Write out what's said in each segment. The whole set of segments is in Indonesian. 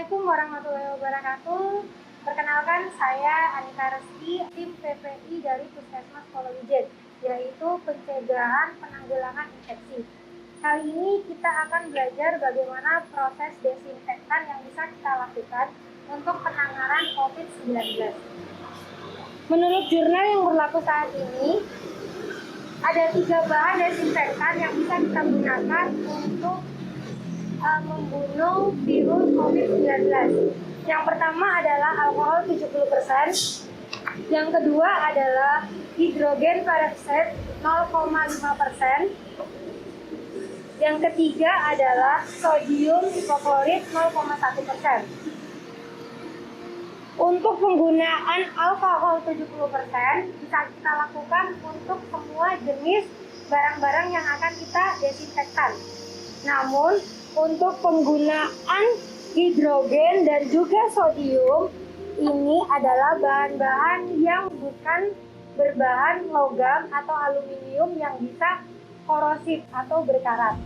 Assalamualaikum warahmatullahi wabarakatuh. Perkenalkan, saya Anita Reski, tim PPI dari Puskesmas Polowijen, yaitu pencegahan penanggulangan infeksi. Kali ini kita akan belajar bagaimana proses desinfektan yang bisa kita lakukan untuk penanganan COVID-19. Menurut jurnal yang berlaku saat ini, ada 3 bahan desinfektan yang bisa kita gunakan untuk membunuh virus COVID-19. Yang pertama adalah alkohol 70%, yang kedua adalah hidrogen peroxide 0,5%, yang ketiga adalah sodium hipoklorit 0,1%. Untuk penggunaan alkohol 70% bisa kita lakukan untuk semua jenis barang-barang yang akan kita desinfektan. Namun, untuk penggunaan hidrogen dan juga sodium, ini adalah bahan-bahan yang bukan berbahan logam atau aluminium yang bisa korosif atau berkarat.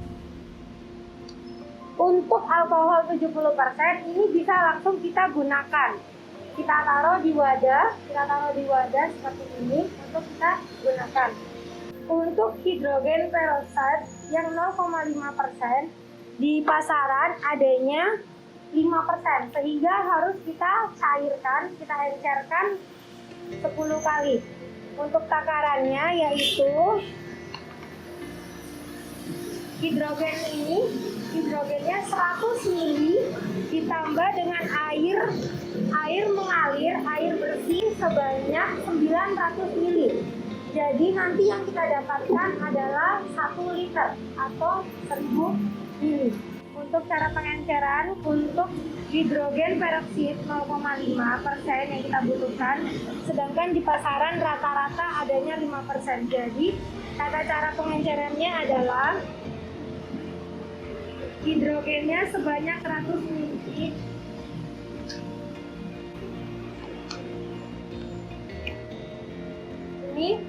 Untuk alkohol 70% ini bisa langsung kita gunakan. Kita taruh di wadah seperti ini untuk kita gunakan. Untuk hidrogen peroxide yang 0,5%, di pasaran adanya 5%, sehingga harus kita cairkan, kita encerkan 10 kali. Untuk takarannya yaitu hidrogennya 100 ml ditambah dengan air mengalir, air bersih sebanyak 900 ml. Jadi nanti yang kita dapatkan adalah 1 liter atau 1000 ml. Untuk cara pengenceran, untuk hidrogen peroksida 0,5% yang kita butuhkan, sedangkan di pasaran rata-rata adanya 5%. Jadi tata cara pengencerannya adalah hidrogennya sebanyak 100 ml, ini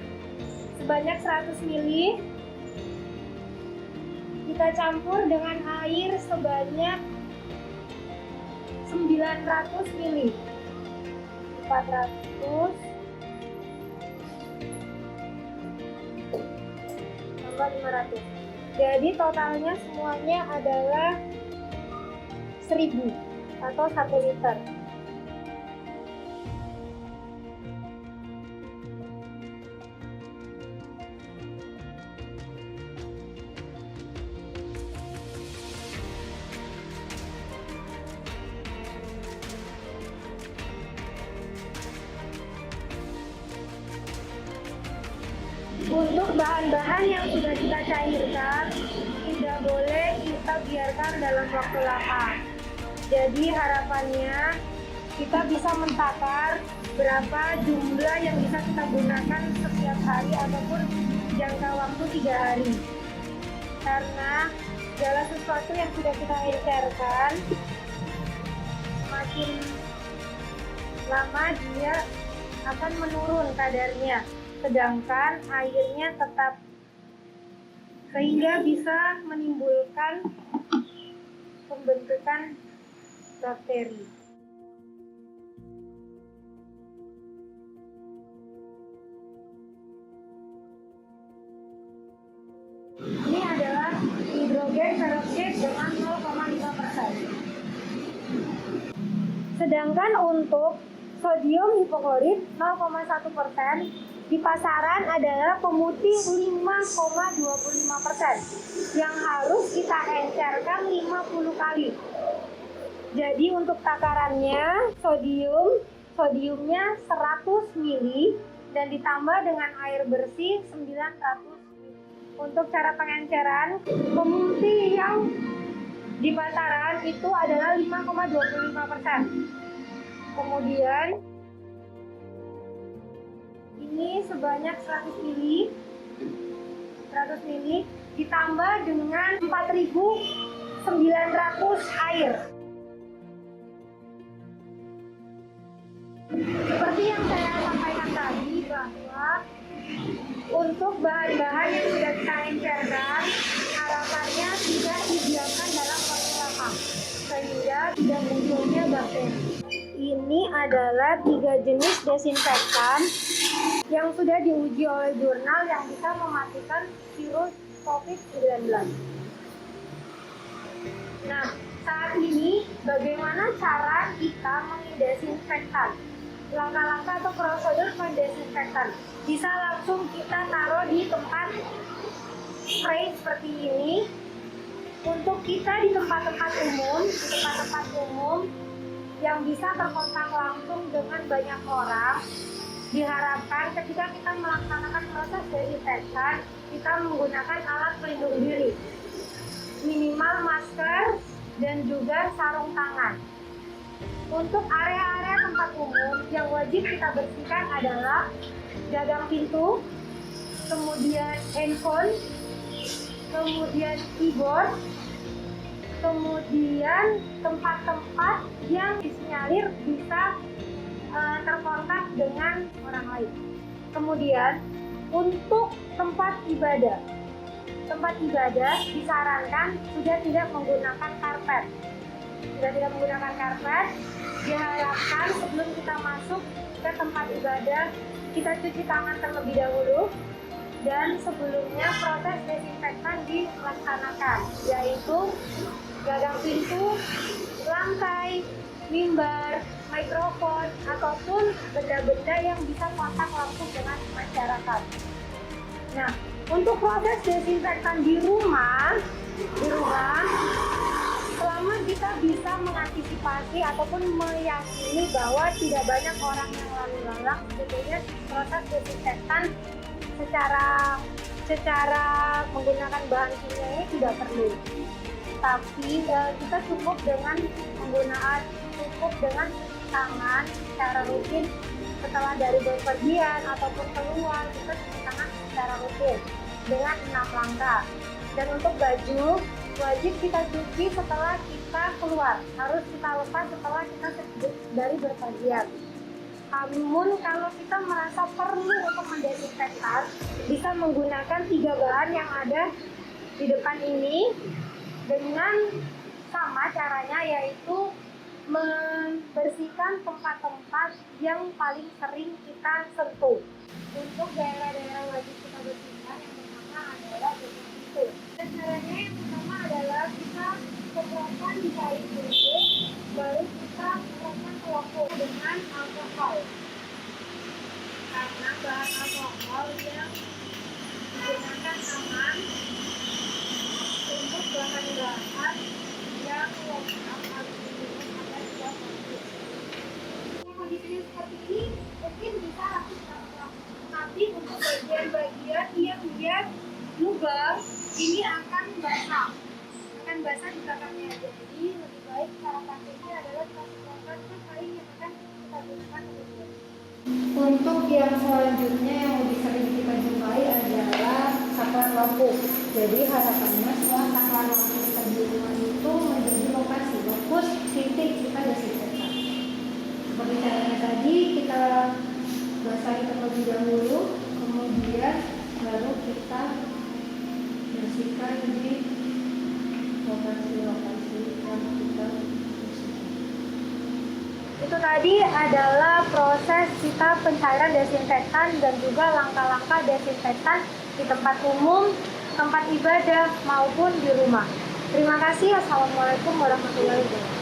sebanyak 100 ml, kita campur dengan air sebanyak 900 ml, 400 tambah 500. Jadi totalnya semuanya adalah 1000 atau 1 liter. Untuk bahan-bahan yang sudah kita cairkan, tidak boleh kita biarkan dalam waktu lama. Jadi harapannya kita bisa mentakar berapa jumlah yang bisa kita gunakan setiap hari ataupun jangka waktu 3 hari. Karena segala sesuatu yang sudah kita encerkan, semakin lama dia akan menurun kadarnya. Sedangkan airnya tetap, sehingga bisa menimbulkan pembentukan bakteri. Ini adalah hidrogen peroksida dengan 0,5%. Sedangkan untuk sodium hipoklorit 0,1%, di pasaran adalah pemutih 5,25% yang harus kita encerkan 50 kali. Jadi untuk takarannya sodiumnya 100 ml dan ditambah dengan air bersih 900 ml. Untuk cara pengenceran, pemutih yang di pasaran itu adalah 5,25%. Kemudian ini sebanyak 100 ml ditambah dengan 4.900 air. Seperti yang saya sampaikan tadi, bahwa untuk bahan-bahan yang sudah kita encerkan, harapannya tidak didiamkan dalam waktu lama, sehingga agar tidak munculnya bakteri. Ini adalah 3 jenis desinfektan yang sudah diuji oleh jurnal yang bisa mematikan virus COVID-19. Nah, saat ini bagaimana cara kita mendesinfektan? Langkah-langkah atau prosedur mendesinfektan. Bisa langsung kita taruh di tempat spray seperti ini. Untuk kita di tempat-tempat umum yang bisa berkontak langsung dengan banyak orang, diharapkan ketika kita melaksanakan proses desinfektan, kita menggunakan alat pelindung diri, minimal masker dan juga sarung tangan. Untuk area-area tempat umum yang wajib kita bersihkan adalah gagang pintu, kemudian handphone, kemudian keyboard, kemudian tempat-tempat yang disinyalir bisa terkontak dengan orang lain. Kemudian untuk tempat ibadah disarankan sudah tidak menggunakan karpet. Diharapkan sebelum kita masuk ke tempat ibadah kita cuci tangan terlebih dahulu. Dan sebelumnya proses desinfektan dilaksanakan, yaitu gagang pintu, lantai, mimbar, mikrofon, ataupun benda-benda yang bisa kontak langsung dengan masyarakat. Nah, untuk proses desinfektan di rumah, selama kita bisa mengantisipasi ataupun meyakini bahwa tidak banyak orang yang lalu lalang, sebetulnya proses desinfektan secara menggunakan bahan kimia ini tidak perlu. Tapi kita cukup dengan cuci tangan secara rutin setelah dari bepergian ataupun keluar, kita cuci tangan secara rutin dengan 6 langkah. Dan untuk baju wajib kita cuci setelah kita keluar, harus kita lepas setelah kita dari berpergian. Namun kalau kita merasa perlu untuk mendesinfektan, bisa menggunakan 3 bahan yang ada di depan ini dengan sama caranya, yaitu membersihkan tempat-tempat yang paling sering kita sentuh. Untuk daerah-daerah wajib kita bersihkan, yang pertama adalah gagang pintu. Dan caranya yang pertama adalah kita semprotkan di air dulu, baru kita semprotkan ke lokus dengan alkohol. Karena bahan alkohol yang digunakan aman untuk bahan-bahan yang lengkap harus digunakan pada setiap waktu. Kondisinya seperti ini mungkin bisa lakukan. Tapi untuk bagian-bagian yang dia lubang ini akan basah di belakangnya. Jadi lebih baik cara pakainya adalah kita semprotkan ke kain yang akan kita gunakan kemudian. Untuk yang selanjutnya yang lebih sering kita jumpai adalah saklar lampu. Jadi harapannya semua saklar lampu kita di rumah itu menjadi lokasi fokus titik kita desinfektan. Seperti caranya tadi, kita basahi terlebih dahulu, kemudian baru kita bersihkan di lokasi-lokasi yang kita bersihkan. Itu tadi adalah proses kita pencairan desinfektan dan juga langkah-langkah desinfektan di tempat umum, tempat ibadah maupun di rumah. Terima kasih. Assalamualaikum warahmatullahi wabarakatuh.